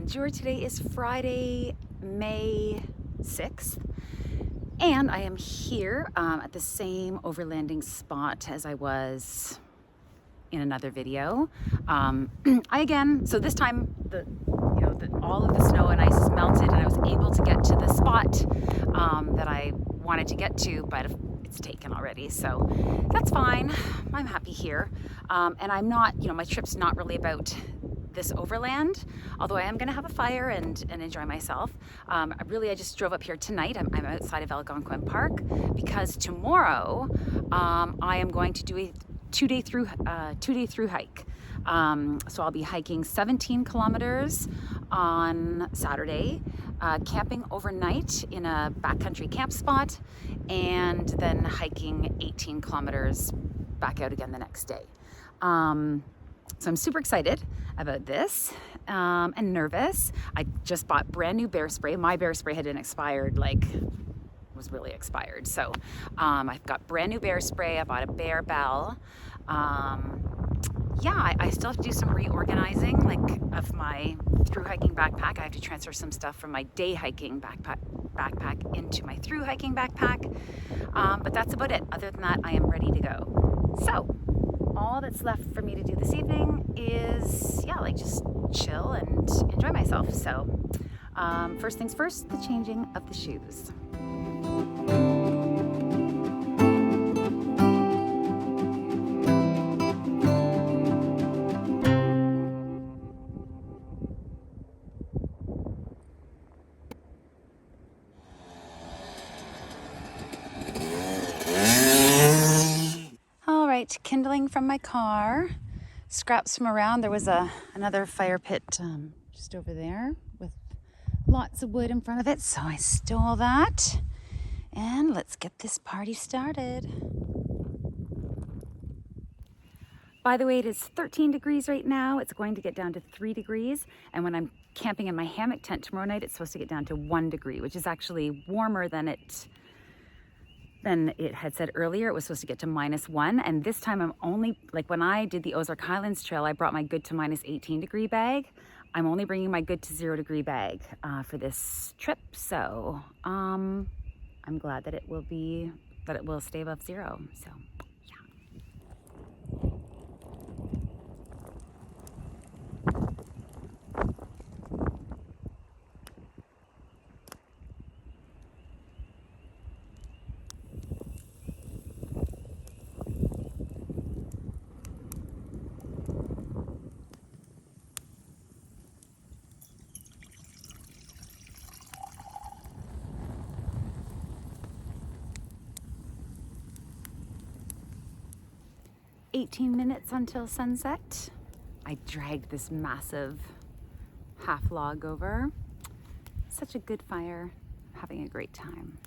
Bonjour, today is Friday, May 6th, and I am here at the same overlanding spot as I was in another video. So this time all of the snow and ice is melted and I was able to get to the spot that I wanted to get to, but it's taken already, so that's fine. I'm happy here. And I'm not, my trip's not really about this overland, although I am going to have a fire and enjoy myself. I just drove up here tonight. I'm outside of Algonquin Park because tomorrow I am going to do a two-day through hike. So I'll be hiking 17 kilometers on Saturday, camping overnight in a backcountry camp spot, and then hiking 18 kilometers back out again the next day. So I'm super excited about this and nervous. I just bought brand new bear spray. My bear spray had been expired, was really expired. So I've got brand new bear spray. I bought a bear bell. I still have to do some reorganizing of my thru-hiking backpack. I have to transfer some stuff from my day hiking backpack into my thru-hiking backpack. But that's about it. Other than that, I am ready to go. So all that's left for me to do this evening is, just chill and enjoy myself. So first things first, the changing of the shoes. Kindling from my car, scraps from around. There was another fire pit just over there with lots of wood in front of it, so I stole that. And let's get this party started. By the way, it is 13 degrees right now. It's going to get down to 3 degrees. And when I'm camping in my hammock tent tomorrow night, it's supposed to get down to 1 degree, which is actually warmer than it had said earlier. It was supposed to get to -1, and this time I'm only, when I did the Ozark Highlands Trail, I brought my good to -18 degree bag. I'm only bringing my good to 0 degree bag for this trip, so I'm glad that it will stay above 0. So yeah. 18 minutes until sunset. I dragged this massive half log over. Such a good fire, having a great time.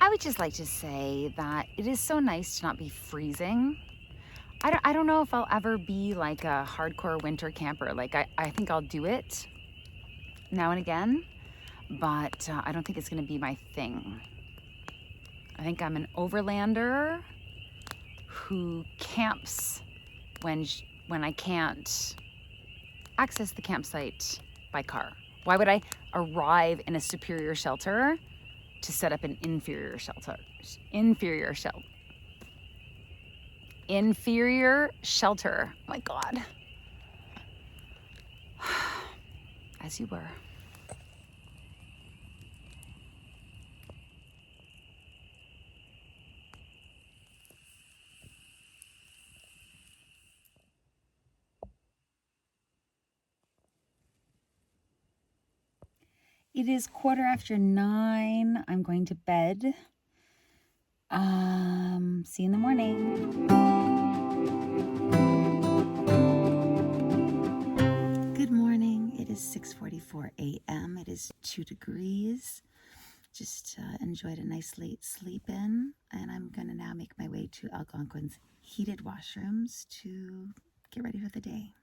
I would just like to say that it is so nice to not be freezing. I don't know if I'll ever be like a hardcore winter camper. I think I'll do it now and again, but I don't think it's gonna be my thing. I think I'm an overlander who camps when I can't access the campsite by car. Why would I arrive in a superior shelter to set up an inferior shelter? Inferior shelter. Oh my God. As you were. It is 9:15. I'm going to bed. See you in the morning. is 6:44 a.m. It is 2 degrees. Just enjoyed a nice late sleep in, and I'm gonna now make my way to Algonquin's heated washrooms to get ready for the day.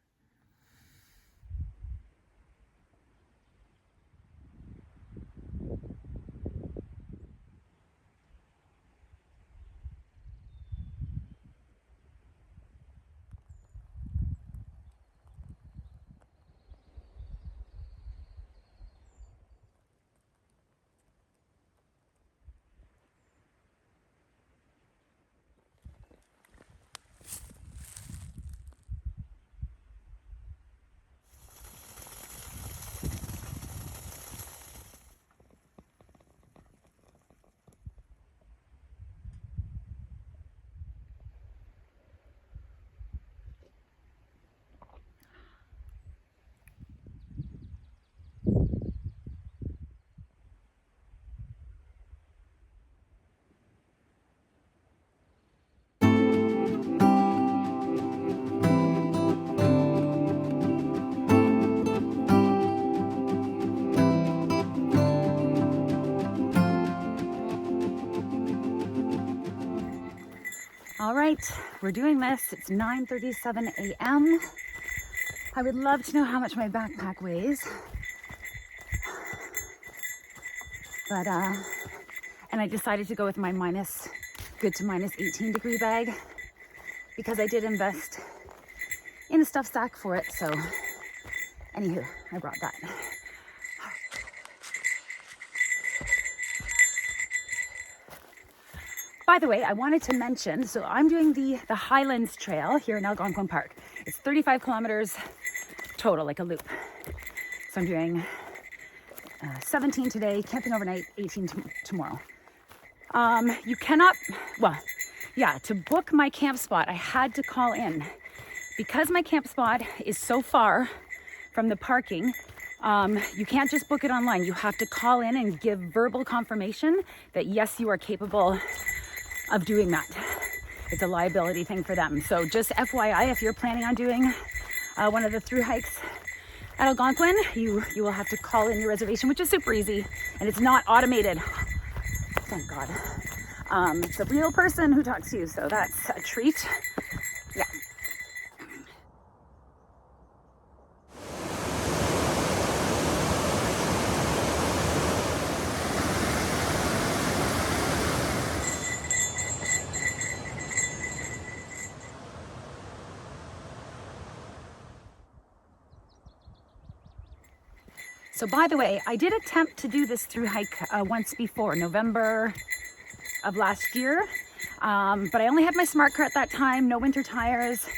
All right, we're doing this. It's 9:37 a.m. I would love to know how much my backpack weighs. But, and I decided to go with my good to minus 18 degree bag because I did invest in a stuff sack for it. So, anywho, I brought that. By the way, I wanted to mention, so I'm doing the Highlands Trail here in Algonquin Park. It's 35 kilometers total, like a loop. So I'm doing 17 today, camping overnight, 18 tomorrow. You cannot, to book my camp spot, I had to call in. Because my camp spot is so far from the parking, you can't just book it online. You have to call in and give verbal confirmation that yes, you are capable of doing that. It's a liability thing for them. So just FYI, if you're planning on doing one of the through hikes at Algonquin, you will have to call in your reservation, which is super easy, and it's not automated. Thank God. It's a real person who talks to you, so that's a treat. Yeah. So by the way, I did attempt to do this through hike once before, November of last year, but I only had my smart car at that time, no winter tires,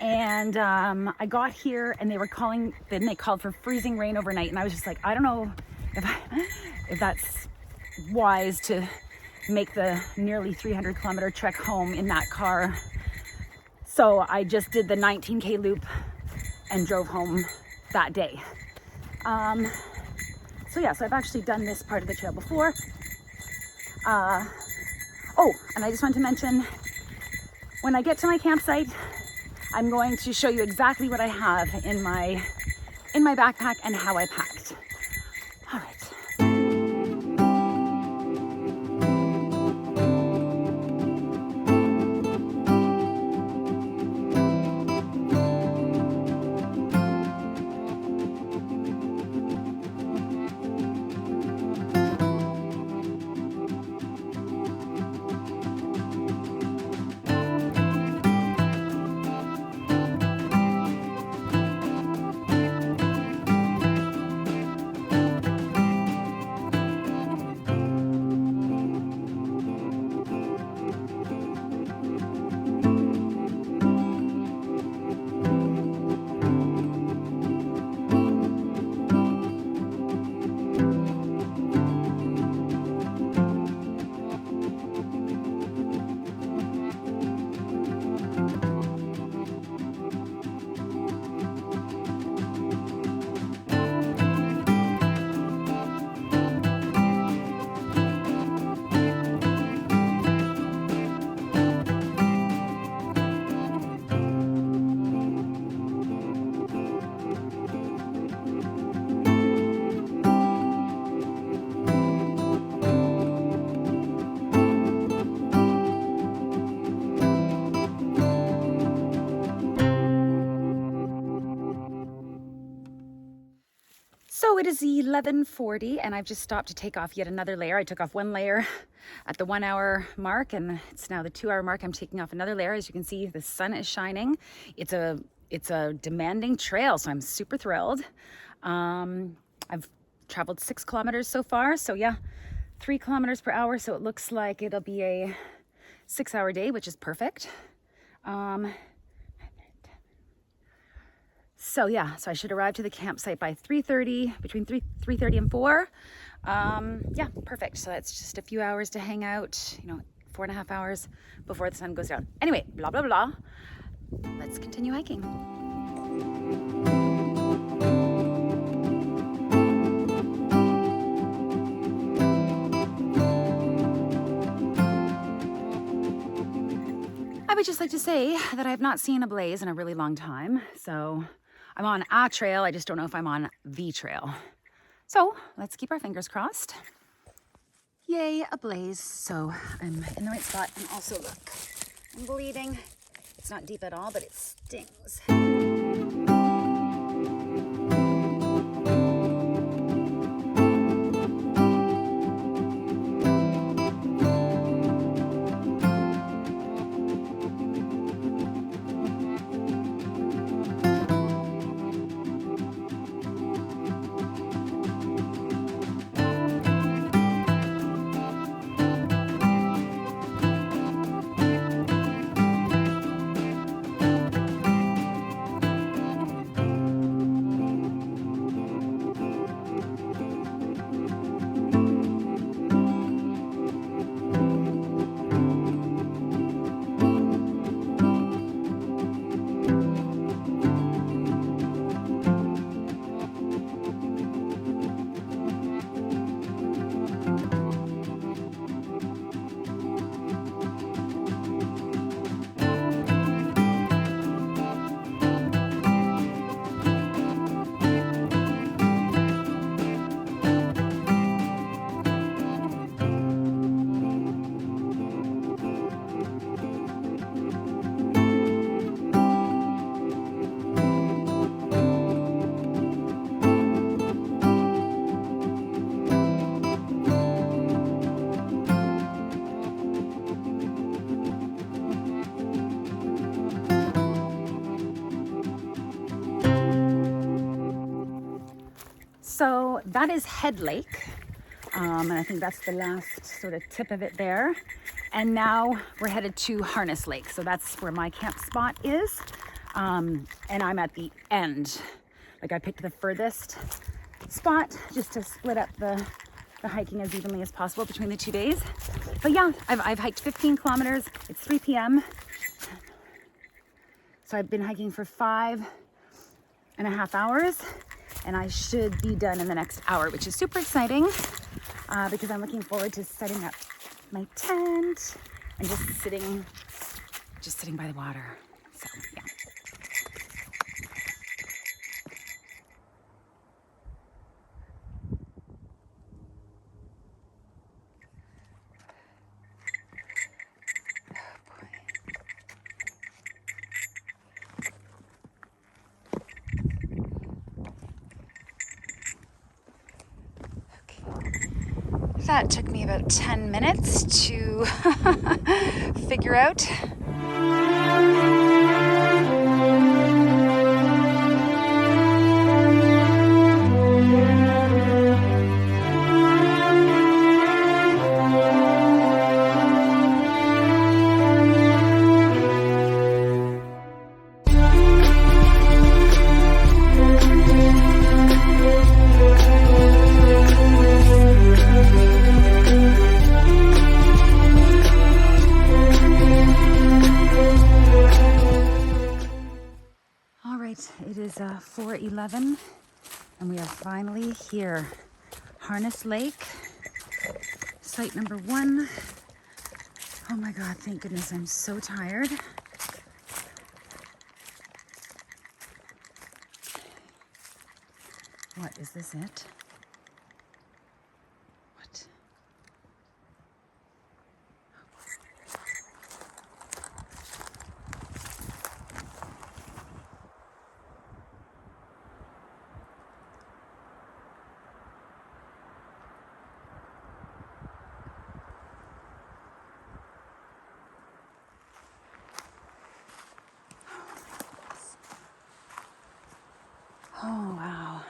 and I got here and then they called for freezing rain overnight, and I was just like, I don't know if that's wise to make the nearly 300 kilometer trek home in that car. So I just did the 19K loop and drove home that day. So I've actually done this part of the trail before. And I just want to mention, when I get to my campsite, I'm going to show you exactly what I have in my backpack and how I packed. All right. So it is 11:40 and I've just stopped to take off yet another layer. I took off one layer at the 1 hour mark and it's now the 2 hour mark. I'm taking off another layer. As you can see, the sun is shining. It's a demanding trail, so I'm super thrilled. I've traveled 6 kilometers so far. So yeah, 3 kilometers per hour. So it looks like it'll be a 6-hour day, which is perfect. So yeah, so I should arrive to the campsite by 3:30, between 3:30 and 4. Yeah, perfect. So that's just a few hours to hang out, 4.5 hours before the sun goes down. Anyway, blah, blah, blah. Let's continue hiking. I would just like to say that I have not seen a blaze in a really long time. So I'm on a trail. I just don't know if I'm on the trail. So let's keep our fingers crossed. Yay, a blaze. So I'm in the right spot. And also look, I'm bleeding. It's not deep at all, but it stings. So that is Head Lake, and I think that's the last sort of tip of it there. And now we're headed to Harness Lake. So that's where my camp spot is, and I'm at the end. Like I picked the furthest spot just to split up the hiking as evenly as possible between the 2 days. But yeah, I've hiked 15 kilometers. It's 3 p.m. So I've been hiking for 5.5 hours. And I should be done in the next hour, which is super exciting because I'm looking forward to setting up my tent and just sitting by the water. So yeah. That took me about 10 minutes to figure out. It is 4:11 and we are finally here. Harness Lake, site number 1. Oh my God, thank goodness, I'm so tired. What, is this it? What? Oh, wow.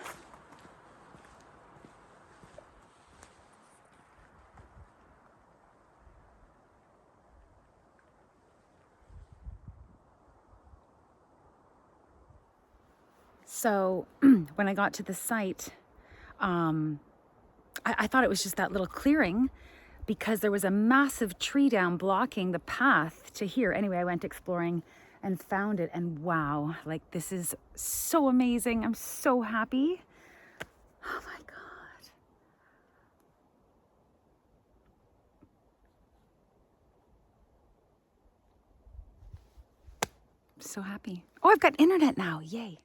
So when I got to the site, I thought it was just that little clearing because there was a massive tree down blocking the path to here. Anyway, I went exploring and found it, and wow, like this is so amazing. I'm so happy. Oh my God. I'm so happy. Oh, I've got internet now. Yay.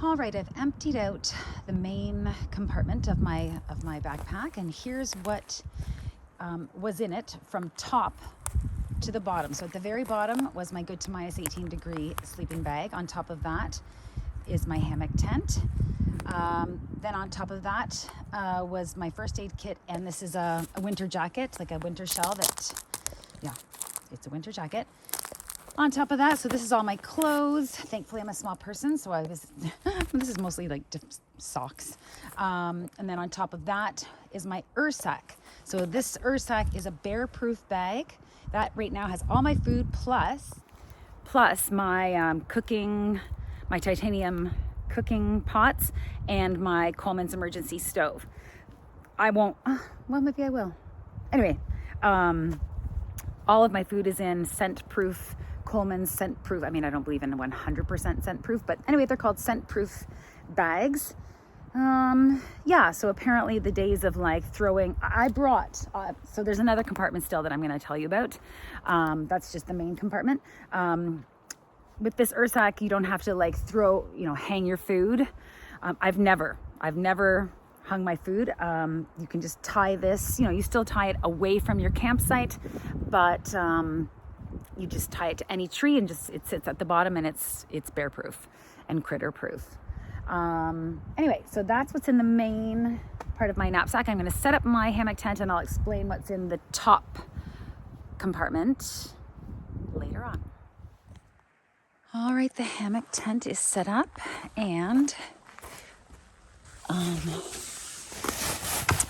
All right, I've emptied out the main compartment of my backpack, and here's what was in it from top to the bottom. So at the very bottom was my good to minus 18 degree sleeping bag. On top of that is my hammock tent. Then on top of that was my first aid kit, and this is a winter jacket, like a winter shell that, yeah, it's a winter jacket. On top of that, so this is all my clothes. Thankfully, I'm a small person, so this is mostly like socks. And then on top of that is my Ursack. So this Ursack is a bear-proof bag that right now has all my food plus my my titanium cooking pots and my Coleman's emergency stove. I won't, well, maybe I will. Anyway, all of my food is in scent-proof, Coleman's scent-proof. I mean, I don't believe in 100% scent-proof, but anyway, they're called scent-proof bags. Yeah, so apparently the days of like throwing, I brought, so there's another compartment still that I'm going to tell you about. That's just the main compartment. With this Ursack, you don't have to like throw, hang your food. I've never hung my food. You can just tie this, you still tie it away from your campsite, but you just tie it to any tree and it sits at the bottom, and it's bear proof and critter proof. Anyway, so that's what's in the main part of my knapsack. I'm going to set up my hammock tent and I'll explain what's in the top compartment later on. All right, the hammock tent is set up, and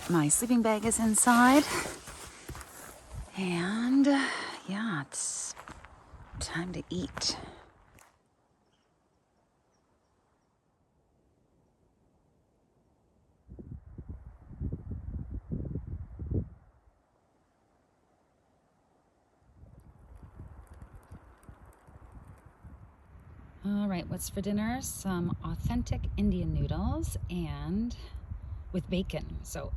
my sleeping bag is inside, and yeah, it's time to eat. All right, what's for dinner? Some authentic Indian noodles and with bacon. So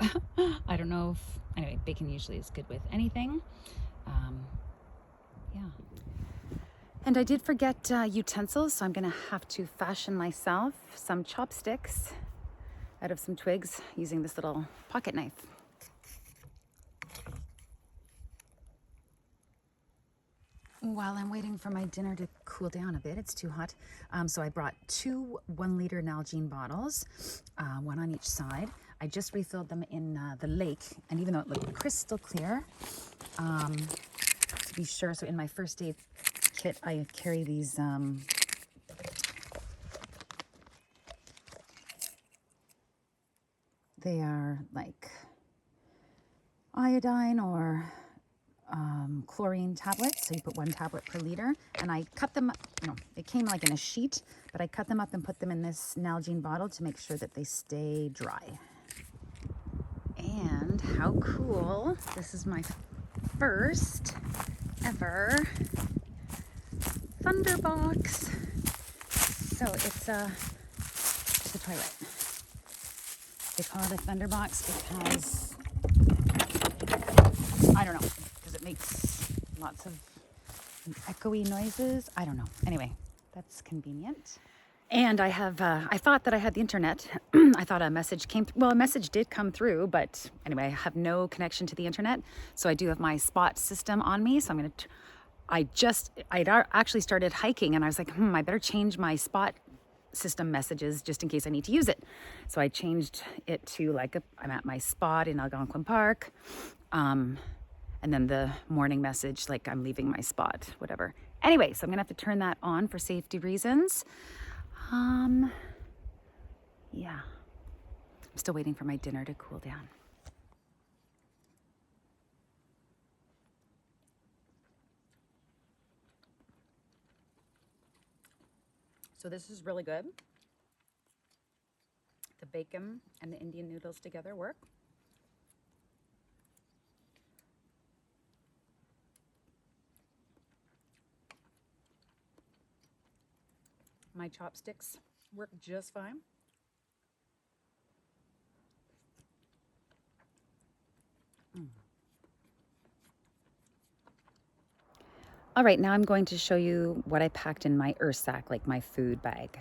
I don't know if, anyway, bacon usually is good with anything. Yeah. And I did forget utensils, so I'm gonna have to fashion myself some chopsticks out of some twigs using this little pocket knife. While I'm waiting for my dinner to cool down a bit, it's too hot. So I brought 2 1-liter Nalgene bottles, one on each side. I just refilled them in the lake, and even though it looked crystal clear, to be sure, so in my first aid kit, I carry these they are like iodine or chlorine tablets, so you put 1 tablet per liter, and I cut them up, it came like in a sheet, but I cut them up and put them in this Nalgene bottle to make sure that they stay dry. And how cool, this is my first ever Thunder box. So it's a toilet. They call it a thunderbox because, I don't know, because it makes lots of echoey noises. I don't know. Anyway, that's convenient. And I thought that I had the internet. I thought a message came, well, a message did come through, but anyway, I have no connection to the internet. So I do have my spot system on me. So I'm going to, I'd actually started hiking and I was like, I better change my spot system messages just in case I need to use it. So I changed it to like, I'm at my spot in Algonquin Park. And then the morning message, like I'm leaving my spot, whatever. Anyway, so I'm gonna have to turn that on for safety reasons. Yeah, I'm still waiting for my dinner to cool down. So this is really good. The bacon and the Indian noodles together work. My chopsticks work just fine. All right, now I'm going to show you what I packed in my sack, like my food bag.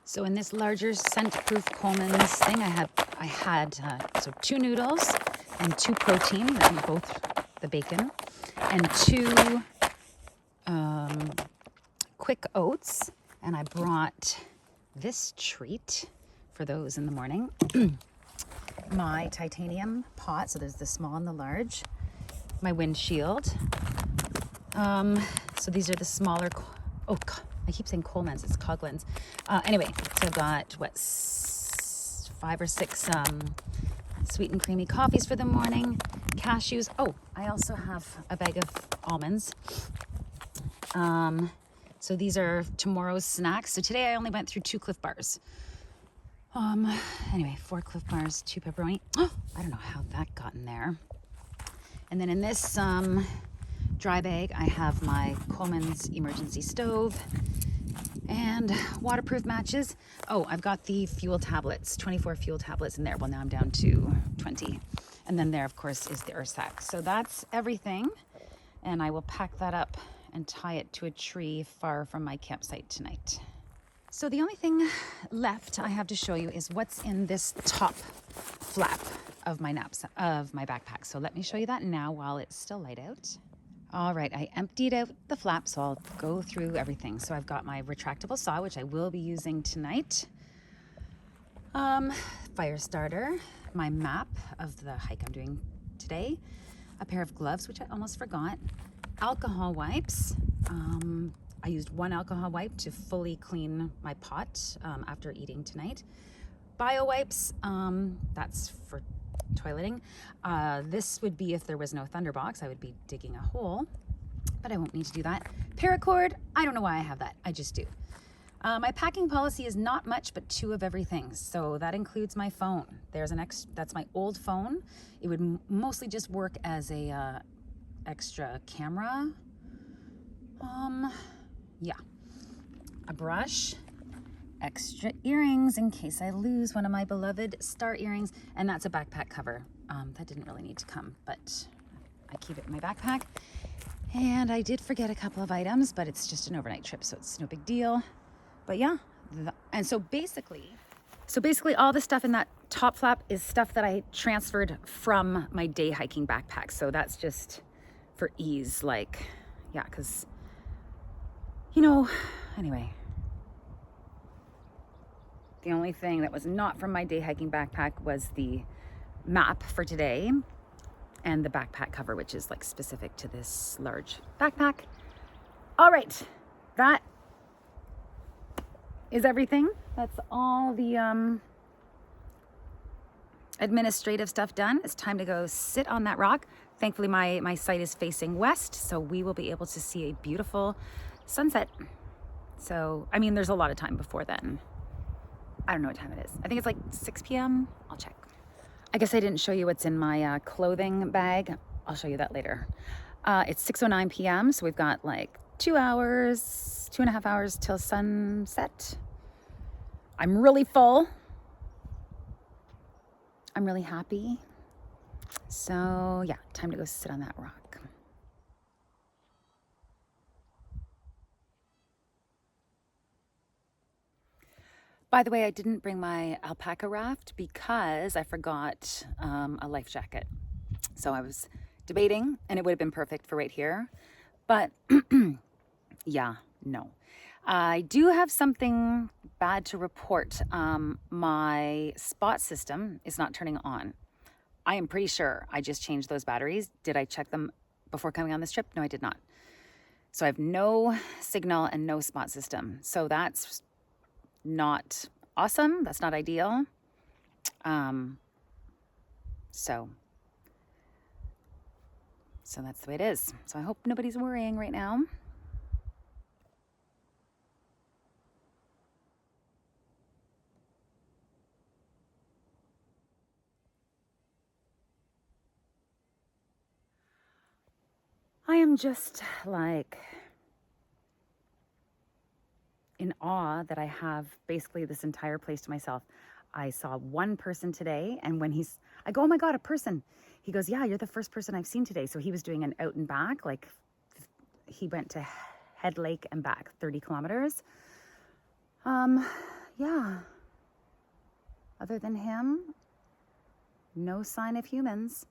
So in this larger scent-proof Coleman's thing, I had so 2 noodles and 2 protein, both the bacon, and 2 quick oats. And I brought this treat for those in the morning. My titanium pot, so there's the small and the large. My windshield. So these are the smaller, I keep saying Coleman's, it's Coghlan's. Anyway, so I've got, 5 or 6 sweet and creamy coffees for the morning, cashews. Oh, I also have a bag of almonds. So these are tomorrow's snacks. So today I only went through 2 Cliff Bars. Anyway, 4 Cliff Bars, 2 pepperoni. Oh, I don't know how that got in there. And then in this dry bag, I have my Coleman's emergency stove and waterproof matches. Oh, I've got the fuel tablets, 24 fuel tablets in there. Well, now I'm down to 20. And then there, of course, is the sack. So that's everything. And I will pack that up and tie it to a tree far from my campsite tonight. So the only thing left I have to show you is what's in this top flap of my backpack. So let me show you that now while it's still light out. All right, I emptied out the flap, so I'll go through everything. So I've got my retractable saw, which I will be using tonight. Fire starter, my map of the hike I'm doing today, a pair of gloves, which I almost forgot, alcohol wipes. I used 1 alcohol wipe to fully clean my pot after eating tonight. Bio wipes, that's for toileting. This would be if there was no thunderbox, I would be digging a hole, but I won't need to do that. Paracord, I don't know why I have that, I just do. My packing policy is not much, but 2 of everything. So that includes my phone. There's that's my old phone. It would mostly just work as a extra camera. Yeah, a brush, extra earrings in case I lose one of my beloved star earrings, and that's a backpack cover. That didn't really need to come, but I keep it in my backpack. And I did forget a couple of items, but it's just an overnight trip, so it's no big deal. But yeah, and so basically all the stuff in that top flap is stuff that I transferred from my day hiking backpack. So that's just for ease, like, yeah, because, anyway. The only thing that was not from my day hiking backpack was the map for today and the backpack cover, which is like specific to this large backpack. All right, that is everything. That's all the administrative stuff done. It's time to go sit on that rock. Thankfully, my site is facing west, so we will be able to see a beautiful sunset. So, I mean, there's a lot of time before then. I don't know what time it is. I think it's like 6 p.m. I'll check. I guess I didn't show you what's in my clothing bag. I'll show you that later. It's 6:09 p.m. So we've got like 2.5 hours till sunset. I'm really full. I'm really happy. So yeah, time to go sit on that rock. By the way, I didn't bring my alpaca raft because I forgot a life jacket. So I was debating, and it would have been perfect for right here. But yeah, no. I do have something bad to report. My spot system is not turning on. I am pretty sure I just changed those batteries. Did I check them before coming on this trip? No, I did not. So I have no signal and no spot system. So that's not awesome. That's not ideal. So that's the way it is. So I hope nobody's worrying right now. I am just like in awe that I have basically this entire place to myself. I saw one person today, and when I go, oh my God, a person. He goes, yeah, you're the first person I've seen today. So he was doing an out and back, like he went to Head Lake and back 30 kilometers. Yeah. Other than him, no sign of humans.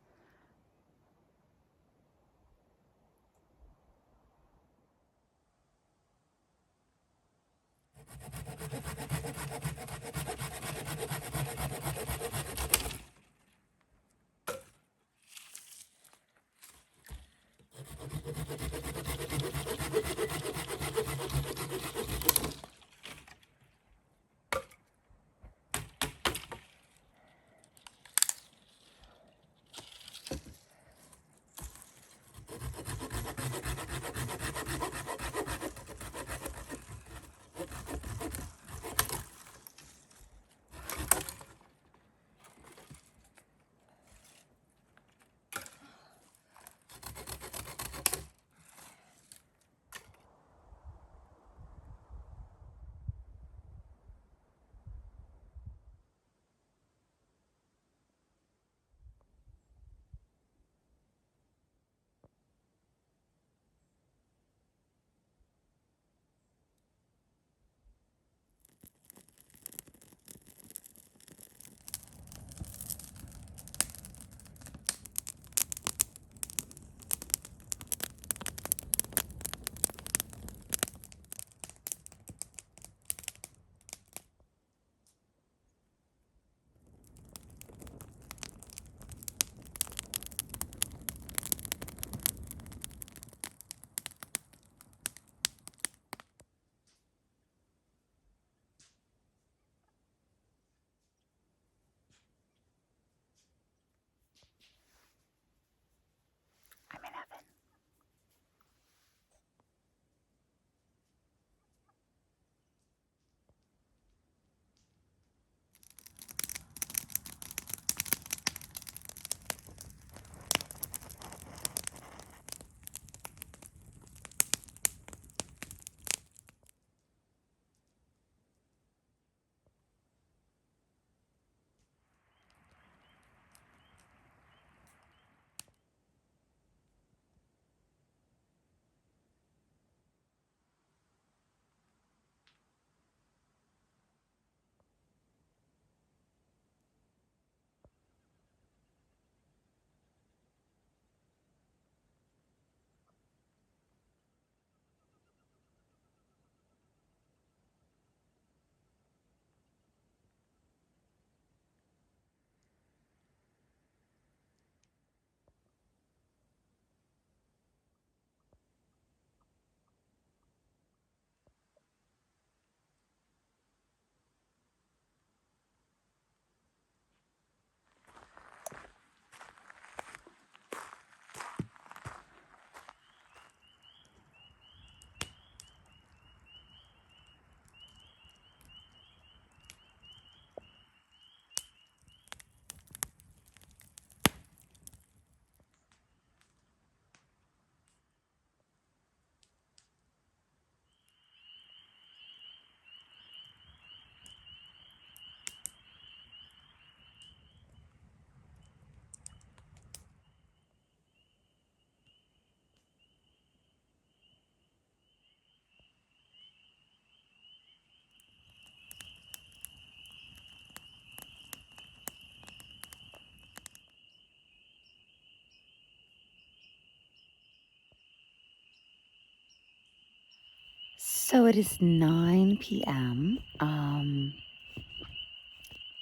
So it is 9 p.m.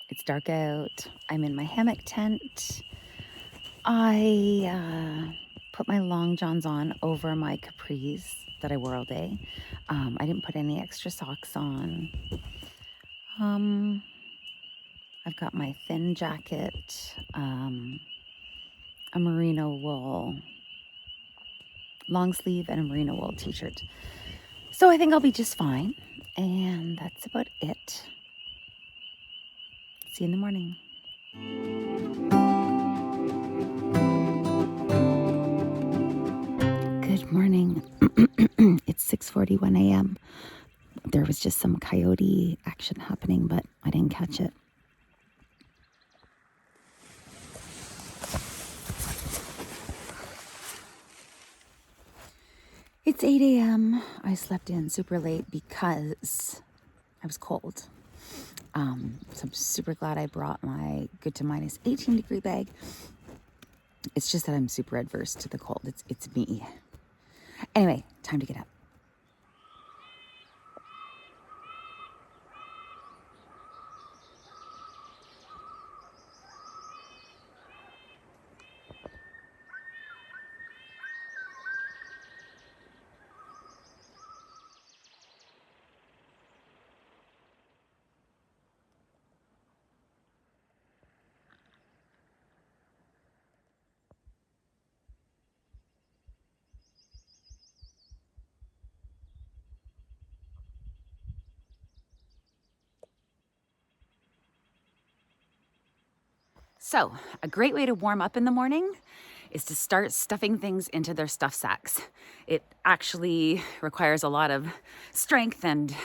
It's dark out. I'm in my hammock tent. I put my long johns on over my capris that I wore all day. I didn't put any extra socks on. I've got my thin jacket, a merino wool long sleeve, and a merino wool t-shirt. So I think I'll be just fine. And that's about it. See you in the morning. Good morning. It's 6:41 a.m. There was just some coyote action happening, but I didn't catch it. It's 8 a.m. I slept in super late because I was cold. So I'm super glad I brought my good to minus 18 degree bag. It's just that I'm super adverse to the cold. It's me. Anyway, time to get up. So, a great way to warm up in the morning is to start stuffing things into their stuff sacks. It actually requires a lot of strength and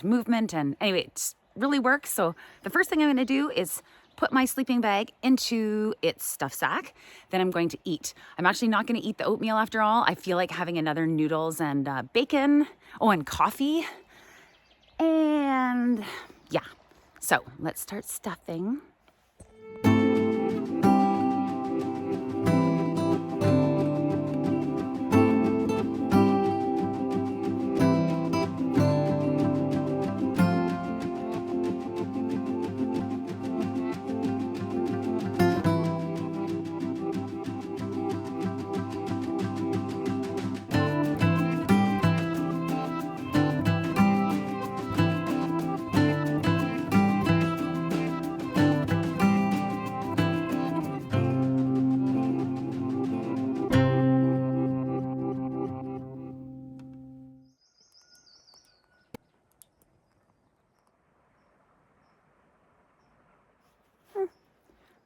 movement, and anyway, it really works. So the first thing I'm going to do is put my sleeping bag into its stuff sack. Then I'm going to eat. I'm actually not going to eat the oatmeal after all. I feel like having another noodles and bacon. Oh, and coffee. And yeah, so let's start stuffing.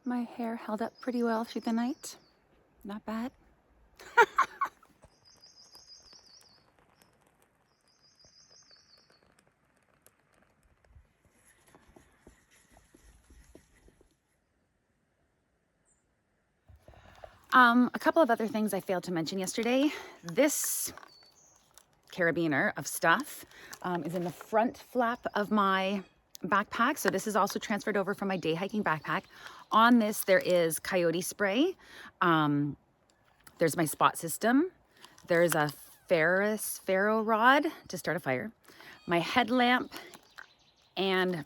My hair held up pretty well through the night. Not bad. A couple of other things I failed to mention yesterday. This carabiner of stuff is in the front flap of my backpack. So this is also transferred over from my day hiking backpack. On this, there is coyote spray. There's my spot system. There's a ferro rod to start a fire. My headlamp and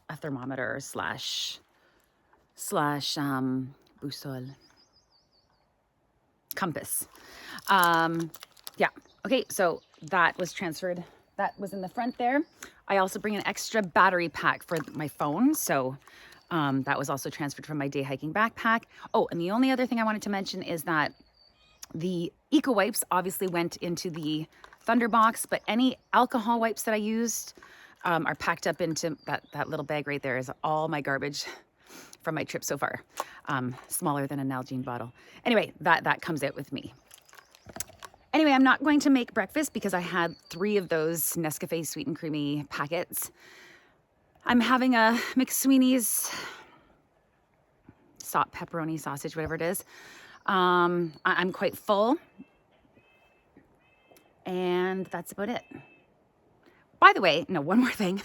a thermometer slash boussole. Compass. Yeah. Okay, so that was transferred. That was in the front there. I also bring an extra battery pack for my phone. So that was also transferred from my day hiking backpack. Oh, and the only other thing I wanted to mention is that the eco wipes obviously went into the thunder box, but any alcohol wipes that I used are packed up into that little bag right there. Is all my garbage from my trip so far. Smaller than an Nalgene bottle. Anyway, that comes out with me. Anyway, I'm not going to make breakfast because I had 3 of those Nescafe Sweet and Creamy packets. I'm having a McSweeney's pepperoni sausage, whatever it is. I'm quite full. And that's about it. By the way, no, one more thing.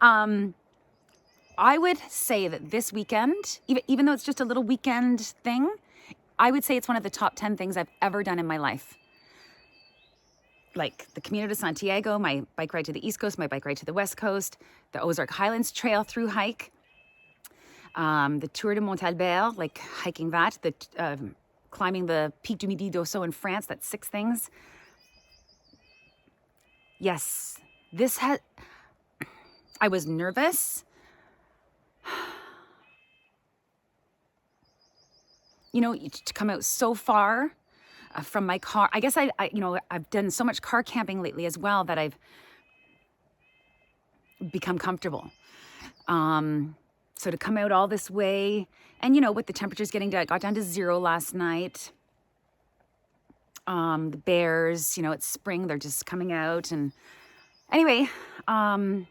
I would say that this weekend, even though it's just a little weekend thing, I would say it's one of the top 10 things I've ever done in my life. like the Camino de Santiago, my bike ride to the East Coast, my bike ride to the West Coast, the Ozark Highlands Trail through hike, the Tour de Montalbert, like hiking that, the climbing the Pic du Midi d'Ossau in France. That's 6 things. Yes, I was nervous. You know, to come out so far from my car. I guess I've done so much car camping lately as well that I've become comfortable. So to come out all this way, and you know, with the temperatures got down to 0 last night. The bears, you know, it's spring, they're just coming out. And anyway, you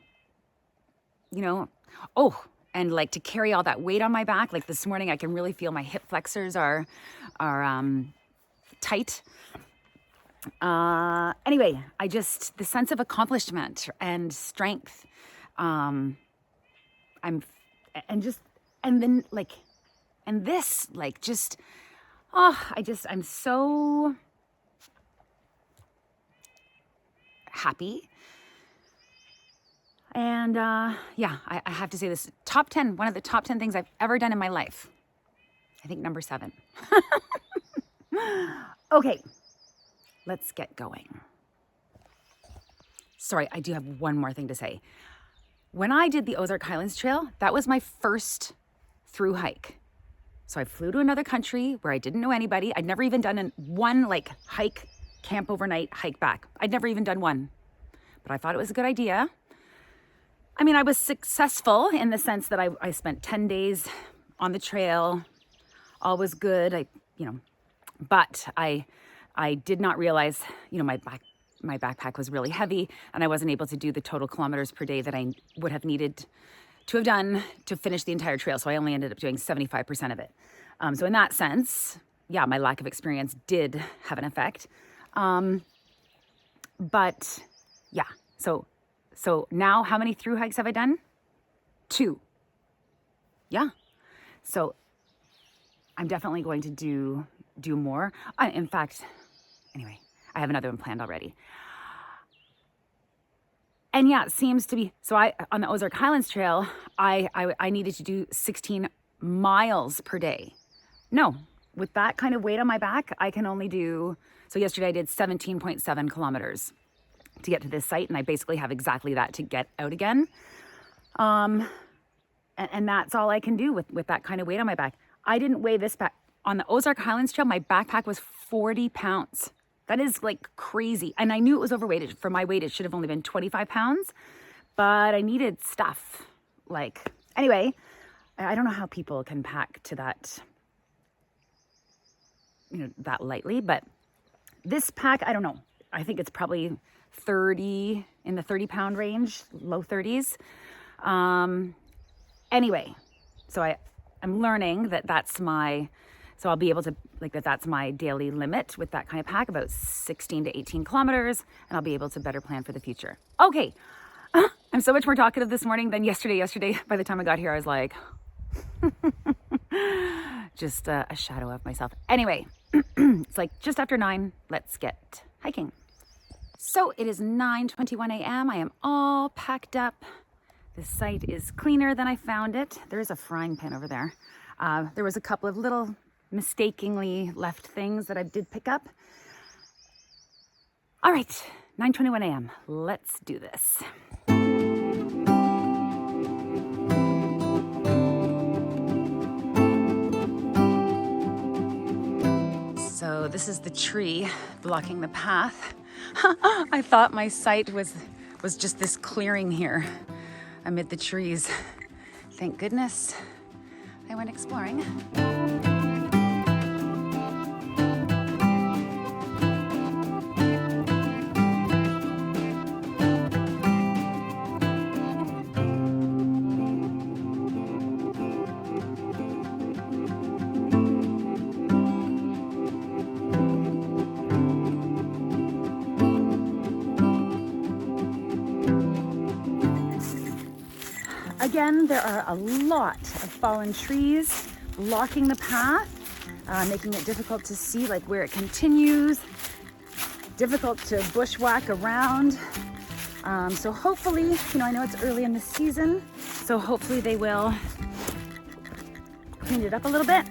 know, and like to carry all that weight on my back, like this morning, I can really feel my hip flexors are tight. Anyway, the sense of accomplishment and strength, I'm so happy. And yeah, I have to say this, one of the top 10 things I've ever done in my life. I think number 7. Okay, let's get going. Sorry, I do have one more thing to say. When I did the Ozark Highlands Trail, that was my first through hike. So I flew to another country where I didn't know anybody. I'd never even done one like hike, camp overnight, hike back. I'd never even done one, but I thought it was a good idea. I mean, I was successful in the sense that I spent 10 days on the trail. All was good. But I did not realize, you know, my backpack was really heavy and I wasn't able to do the total kilometers per day that I would have needed to have done to finish the entire trail. So I only ended up doing 75% of it. So in that sense, yeah, my lack of experience did have an effect. But yeah, so now how many through hikes have I done? 2. Yeah. So I'm definitely going to do more. In fact, anyway, I have another one planned already. And yeah, it seems to be, so on the Ozark Highlands Trail, I needed to do 16 miles per day. No, with that kind of weight on my back, I can only do, so yesterday I did 17.7 kilometers to get to this site, and I basically have exactly that to get out again. And that's all I can do with that kind of weight on my back. I didn't weigh this back. On the Ozark Highlands Trail, my backpack was 40 pounds. That is like crazy. And I knew it was overweight. For my weight, it should have only been 25 pounds, but I needed stuff. Like, anyway, I don't know how people can pack to that, you know, that lightly, but this pack, I don't know. I think it's probably 30, in the 30 pound range, low 30s. Anyway, so I'm learning so I'll be able to, that's my daily limit with that kind of pack, about 16 to 18 kilometers, and I'll be able to better plan for the future. Okay, I'm so much more talkative this morning than yesterday. Yesterday, by the time I got here, I was like, just a shadow of myself. Anyway, it's like just after 9, let's get hiking. So it is 9:21 a.m. I am all packed up. The site is cleaner than I found it. There is a frying pan over there. There was a couple of little mistakenly left things that I did pick up. All right, 9:21 a.m. Let's do this. So this is the tree blocking the path. I thought my site was just this clearing here amid the trees. Thank goodness I went exploring. Again, there are a lot of fallen trees blocking the path, making it difficult to see like where it continues. difficult to bushwhack around. So hopefully, I know it's early in the season, so hopefully they will clean it up a little bit.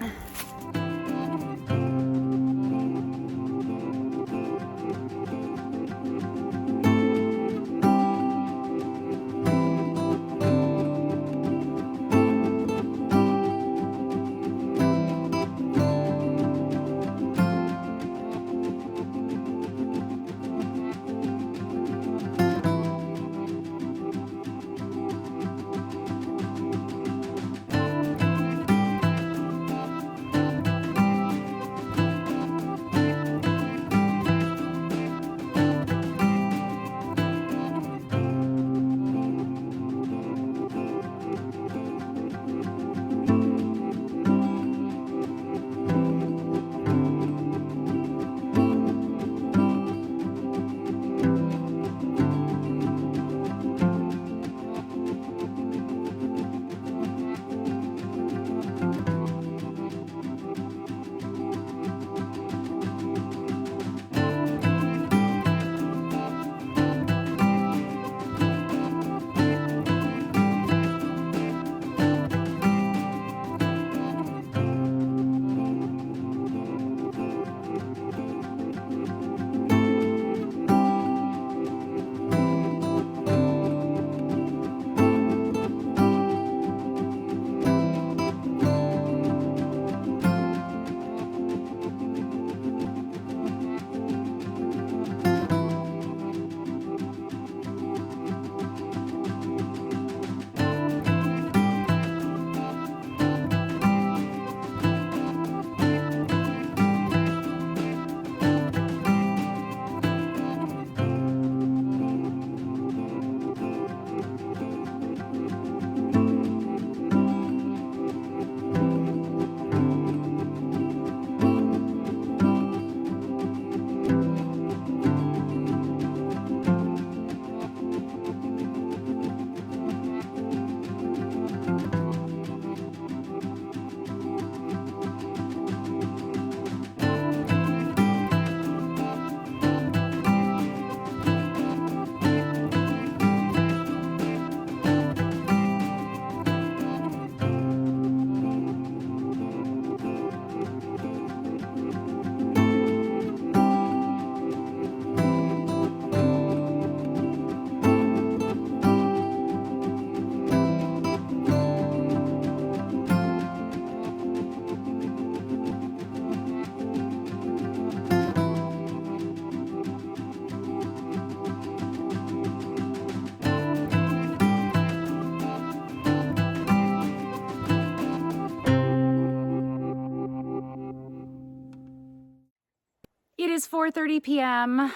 It is 4:30 p.m.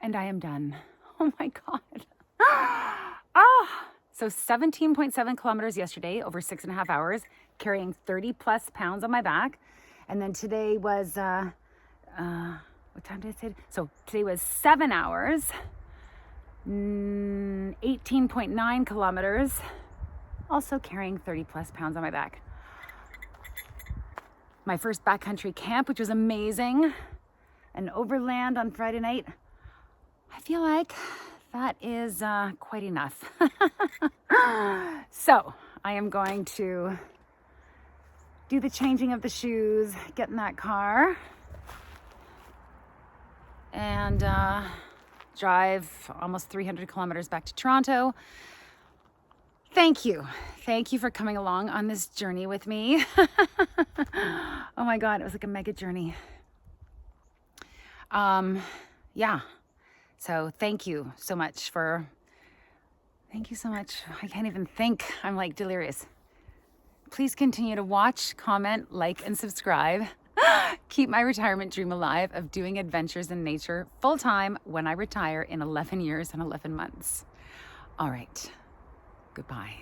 and I am done. Oh my God. So 17.7 kilometers yesterday, over 6.5 hours, carrying 30 plus pounds on my back. And then today was, what time did I say? So today was 7 hours, 18.9 kilometers, also carrying 30 plus pounds on my back. My first backcountry camp, which was amazing, and overland on Friday night. I feel like that is quite enough. So I am going to do the changing of the shoes, get in that car, and drive almost 300 kilometers back to Toronto. Thank you for coming along on this journey with me. Oh my God, it was like a mega journey. Yeah, so thank you so much. I can't even think, I'm like delirious. Please continue to watch, comment, like, and subscribe. Keep my retirement dream alive of doing adventures in nature full-time when I retire in 11 years and 11 months. All right, goodbye.